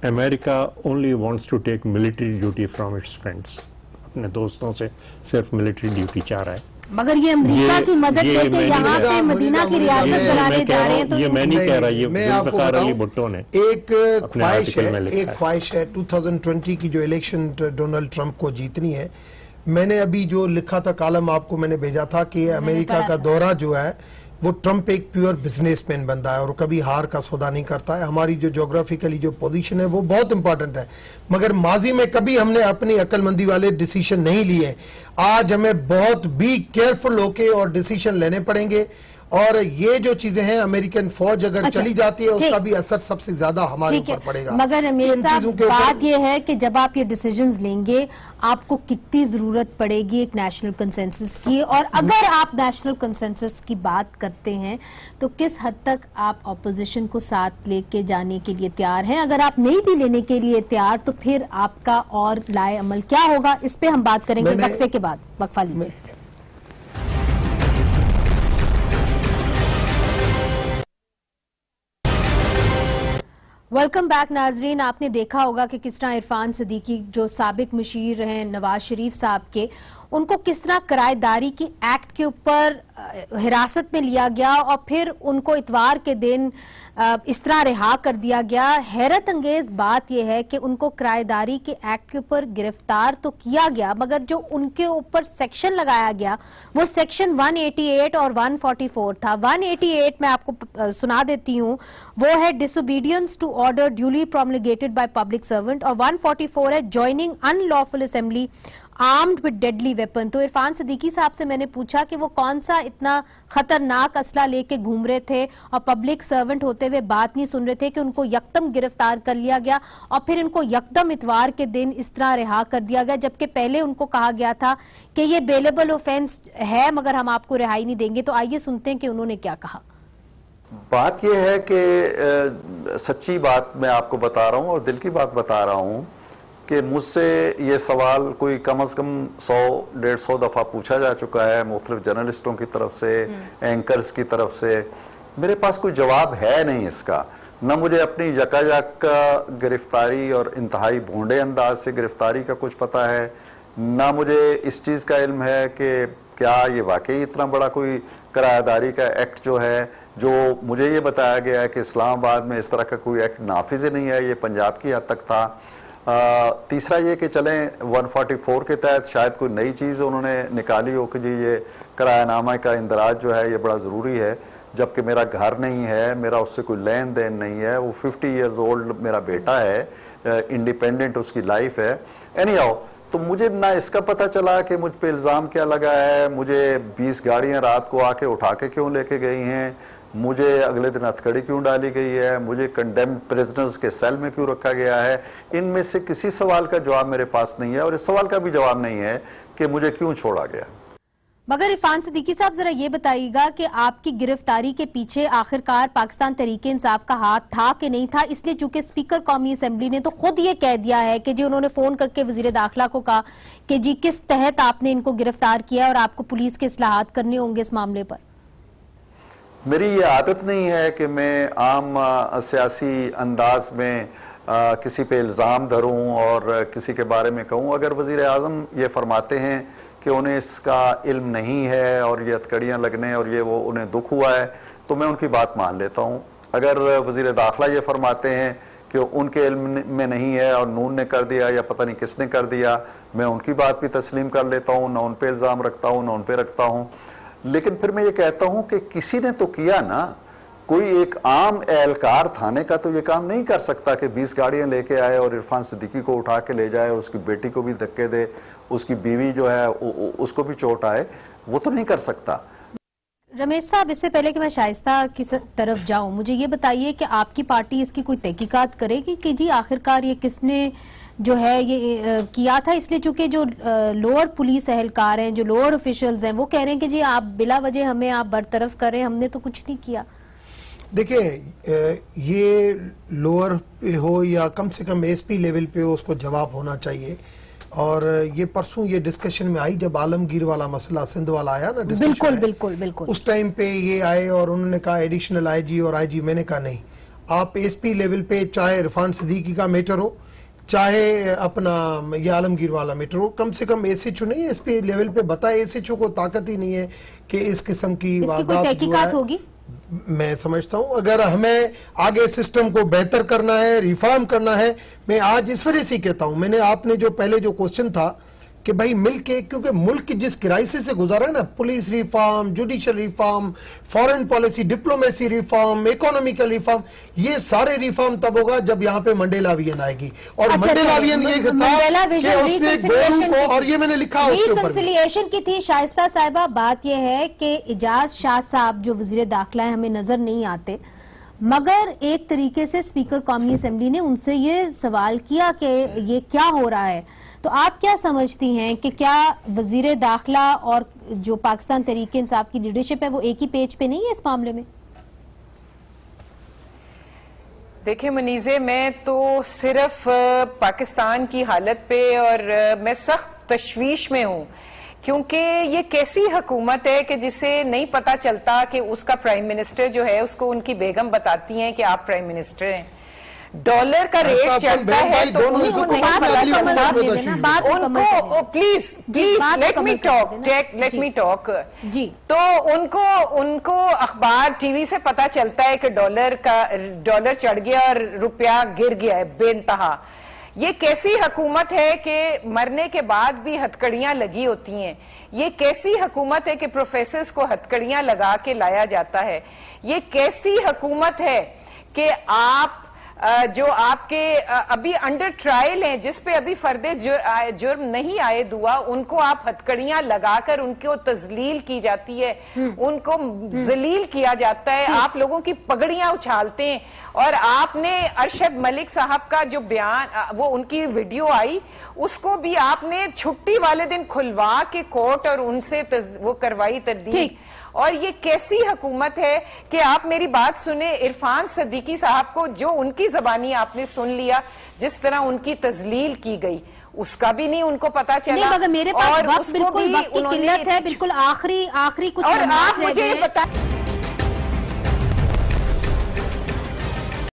امریکہ only wants to take military duty from its friends. اپنے دوستوں سے صرف ملٹری ڈیوٹی چاہ رہا ہے. مگر یہ امریکہ کی مدد لے کے یہاں پہ مدینہ کی ریاست بنانے جا رہے ہیں, تو یہ میں نہیں کہہ رہا, یہ ذوالفقار علی بھٹو نے ایک خواہش ہے 2020 کی جو الیکشن ڈونلڈ ٹرمپ کو جیتنی ہے. میں نے ابھی جو لکھا تھا کالم آپ کو میں نے بھیجا تھا کہ امریکہ کا دورہ جو ہے وہ ٹرمپ ایک پیور بزنس مین بندہ ہے اور کبھی ہار کا سودا نہیں کرتا ہے. ہماری جو جغرافیکلی جو پوزیشن ہے وہ بہت امپورٹنٹ ہے, مگر ماضی میں کبھی ہم نے اپنی عقل مندی والے ڈیسیشن نہیں لیے. آج ہمیں بہت بھی کیئرفل ہو کے اور ڈیسیشن لینے پڑیں گے, اور یہ جو چیزیں ہیں امریکن فوج اگر چلی جاتی ہے اس کا بھی اثر سب سے زیادہ ہمارے اوپر پڑے گا. مگر بات یہ ہے کہ جب آپ یہ ڈیسیجنز لیں گے آپ کو کتنی ضرورت پڑے گی ایک نیشنل کنسنسس کی, اور اگر آپ نیشنل کنسنسس کی بات کرتے ہیں تو کس حد تک آپ اپوزیشن کو ساتھ لے کے جانے کے لیے تیار ہیں. اگر آپ نہیں بھی لینے کے لیے تیار تو پھر آپ کا اور لائے عمل کیا ہوگا, اس پہ ہم بات کریں گے وقفے کے بعد. وقفہ لیجیے. ویلکم بیک ناظرین. آپ نے دیکھا ہوگا کہ کس طرح عرفان صدیقی جو سابق مشیر ہیں نواز شریف صاحب کے, ان کو کس طرح کرائے داری کی ایکٹ کے اوپر حراست میں لیا گیا اور پھر ان کو اتوار کے دن اس طرح رہا کر دیا گیا. حیرت انگیز بات یہ ہے کہ ان کو کرائے داری کے ایکٹ کے اوپر گرفتار تو کیا گیا, مگر جو ان کے اوپر سیکشن لگایا گیا وہ سیکشن 188 اور 144 تھا. 188 میں آپ کو سنا دیتی ہوں, وہ ہے disobedience to order duly promulgated by public servant, اور 144 ہے joining unlawful assembly armed with deadly weapon. تو عرفان صدیقی صاحب سے میں نے پوچھا کہ وہ کون سا اتنا خطرناک اسلحہ لے کے گھوم رہے تھے اور پبلک سرونٹ ہوتے ہوئے بات نہیں سن رہے تھے کہ ان کو یکدم گرفتار کر لیا گیا اور پھر ان کو یکدم اتوار کے دن اس طرح رہا کر دیا گیا, جبکہ پہلے ان کو کہا گیا تھا کہ یہ بیلیبل اوفینس ہے مگر ہم آپ کو رہائی نہیں دیں گے. تو آئیے سنتے ہیں کہ انہوں نے کیا کہا. بات یہ ہے کہ سچی بات میں آپ کو بتا رہا ہوں اور دل کی بات بتا رہا ہوں کہ مجھ سے یہ سوال کوئی کم از کم 100-150 دفعہ پوچھا جا چکا ہے مختلف جرنلسٹوں کی طرف سے, اینکرز کی طرف سے. میرے پاس کوئی جواب ہے نہیں اس کا. نہ مجھے اپنی یکایک گرفتاری اور انتہائی بھونڈے انداز سے گرفتاری کا کچھ پتہ ہے, نہ مجھے اس چیز کا علم ہے کہ کیا یہ واقعی اتنا بڑا کوئی کرایہ داری کا ایکٹ جو ہے, جو مجھے یہ بتایا گیا ہے کہ اسلام آباد میں اس طرح کا کوئی ایکٹ نافذ نہیں ہے, یہ پنجاب کی حد تک تھا. تیسرا یہ کہ چلیں 144 کے تحت شاید کوئی نئی چیز انہوں نے نکالی ہو کہ جی یہ کرایہ نامہ کا اندراج جو ہے یہ بڑا ضروری ہے, جبکہ میرا گھر نہیں ہے, میرا اس سے کوئی لین دین نہیں ہے, وہ 50 ایئرز اولڈ میرا بیٹا ہے, انڈیپینڈنٹ اس کی لائف ہے. اینی ہاؤ, تو مجھے نہ اس کا پتہ چلا کہ مجھ پہ الزام کیا لگا ہے, مجھے 20 گاڑیاں رات کو آ کے اٹھا کے کیوں لے کے گئی ہیں, مجھے اگلے دن ہتھکڑی کیوں ڈالی گئی ہے, مجھے کنڈیمڈ پریزنرز کے سیل میں کیوں رکھا گیا ہے. ان میں سے کسی سوال کا جواب میرے پاس نہیں ہے, اور اس سوال کا بھی جواب نہیں ہے کہ مجھے کیوں چھوڑا گیا. मगर इरफान सिद्दीकी साहब जरा ये बताइएगा कि आपकी गिरफ्तारी के पीछे आखिरकार पाकिस्तान तहरीक इंसाफ का हाथ था कि नहीं था, इसलिए चूंकि स्पीकर कौमी असेंबली ने तो खुद ये कह दिया है कि जी उन्होंने फोन करके वजीर दाखिला को कहा कि जी किस तहत आपने इनको गिरफ्तार किया और आपको पुलिस के इस्लाहात करने होंगे इस मामले पर। मेरी ये आदत नहीं है कि मैं आम सियासी अंदाज में किसी पे इल्ज़ाम धरूं और किसी के बारे में कहूं। अगर वज़ीर आज़म ये फरमाते हैं कि उन्हें इसका इल्म नहीं है और ये हथकड़ियाँ लगने और ये वो उन्हें दुख हुआ है, तो मैं उनकी बात मान लेता हूँ। अगर वज़ीर दाखिला ये फरमाते हैं कि उनके इल्म में नहीं है और नून ने कर दिया या पता नहीं किसने कर दिया, मैं उनकी बात भी तस्लीम कर लेता हूँ, ना उन पे इल्ज़ाम रखता हूँ ना उन पे रखता हूँ। लेकिन फिर मैं ये कहता हूँ कि किसी ने तो किया ना। कोई एक आम एहलकार थाने का तो ये काम नहीं कर सकता कि 20 गाड़ियां लेके आए और इरफान सिद्दीकी को उठा के ले जाए और उसकी बेटी को भी धक्के दे, उसकी बीवी जो है उसको भी चोट आए, वो तो नहीं कर सकता। रमेश साहब, इससे पहले कि मैं शाइस्ता की तरफ जाऊं, मुझे ये बताइए कि आपकी पार्टी इसकी कोई तहकीकात करेगी कि जी आखिरकार ये किसने जो है ये किया था, इसलिए चूंकि जो लोअर पुलिस एहलकार हैं, जो लोअर ऑफिशियल्स हैं, वो कह रहे हैं कि जी आप बिला वजह हमें आप बरतरफ करें, हमने तो कुछ नहीं किया। देखिए, ये लोअर पे हो या कम से कम एसपी लेवल पे हो, उसको जवाब होना चाहिए। और ये परसों ये डिस्कशन में आई जब आलमगीर वाला मसला सिंध वाला आया ना, बिल्कुल बिल्कुल बिल्कुल, उस टाइम पे ये आए और उन्होंने कहा एडिशनल आईजी और आईजी। मैंने कहा नहीं, आप एसपी लेवल पे चाहे इरफान सिद्दीकी का मैटर हो, चाहे अपना ये आलमगीर वाला मैटर हो, कम से कम एसएचओ नहीं एसपी लेवल पे बताए। एसएचओ को ताकत ही नहीं है कि इस किस्म की तहकीकात होगी। मैं समझता हूं अगर हमें आगे सिस्टम को बेहतर करना है, रिफॉर्म करना है, मैं आज इस वजह से कहता हूं, मैंने आपने जो पहले जो क्वेश्चन था कि भाई मिलके, क्योंकि मुल्क जिस क्राइसिस से गुजारा है ना, police reform, judicial reform, foreign policy, diplomacy reform, economical reform, ये सारे रिफॉर्म तब होगा जब यहाँ पे मंडेलावियन आएगी। और मंडेलावियन ये था कि उसने गोरू को, और ये मैंने लिखा उसके ऊपर रिकंसिलिएशन की थी। शाइस्ता साहिबा, बात यह है कि इजाज शाह साहब जो वजीर दाखिला है हमें नजर नहीं आते, मगर एक तरीके से स्पीकर कौमी असेंबली ने उनसे ये सवाल किया कि ये क्या हो रहा है। तो आप क्या समझती हैं कि क्या वजीर दाखिला और जो पाकिस्तान तहरीक इंसाफ की लीडरशिप है वो एक ही पेज पे नहीं है इस मामले में? देखिए मुनीज़े, मैं तो सिर्फ पाकिस्तान की हालत पे और मैं सख्त तशवीश में हूँ, क्योंकि ये कैसी हुकूमत है कि जिसे नहीं पता चलता कि उसका प्राइम मिनिस्टर जो है उसको उनकी बेगम बताती हैं कि आप प्राइम मिनिस्टर हैं। डॉलर का रेट चलता है तो उनको प्लीज लेट मी टॉक जी। तो उनको अखबार टीवी से पता चलता है कि डॉलर चढ़ गया और रुपया गिर गया है बेइंतहा। ये कैसी हुकूमत है कि मरने के बाद भी हथकड़ियां लगी होती हैं? ये कैसी हुकूमत है कि प्रोफेसर्स को हथकड़ियां लगा के लाया जाता है? ये कैसी हुकूमत है कि आप जो आपके अभी अंडर ट्रायल हैं, जिस पे अभी फर्दे जुर्म नहीं आए दुआ, उनको आप हथकड़ियां लगाकर उनको तजलील की जाती है, उनको जलील किया जाता है, आप लोगों की पगड़ियां उछालते हैं। और आपने अरशद मलिक साहब का जो बयान, वो उनकी वीडियो आई, उसको भी आपने छुट्टी वाले दिन खुलवा के कोर्ट और उनसे वो करवाई तब्दील। और ये कैसी हुकूमत है कि आप मेरी बात सुने, इरफान सिद्दीकी साहब को जो उनकी जबानी आपने सुन लिया, जिस तरह उनकी तजलील की गई, उसका भी नहीं उनको पता चला। नहीं, मगर मेरे पास वक्त बिल्कुल वक्त की किल्लत है, बिल्कुल आखिरी कुछ और आप मुझे बताएं।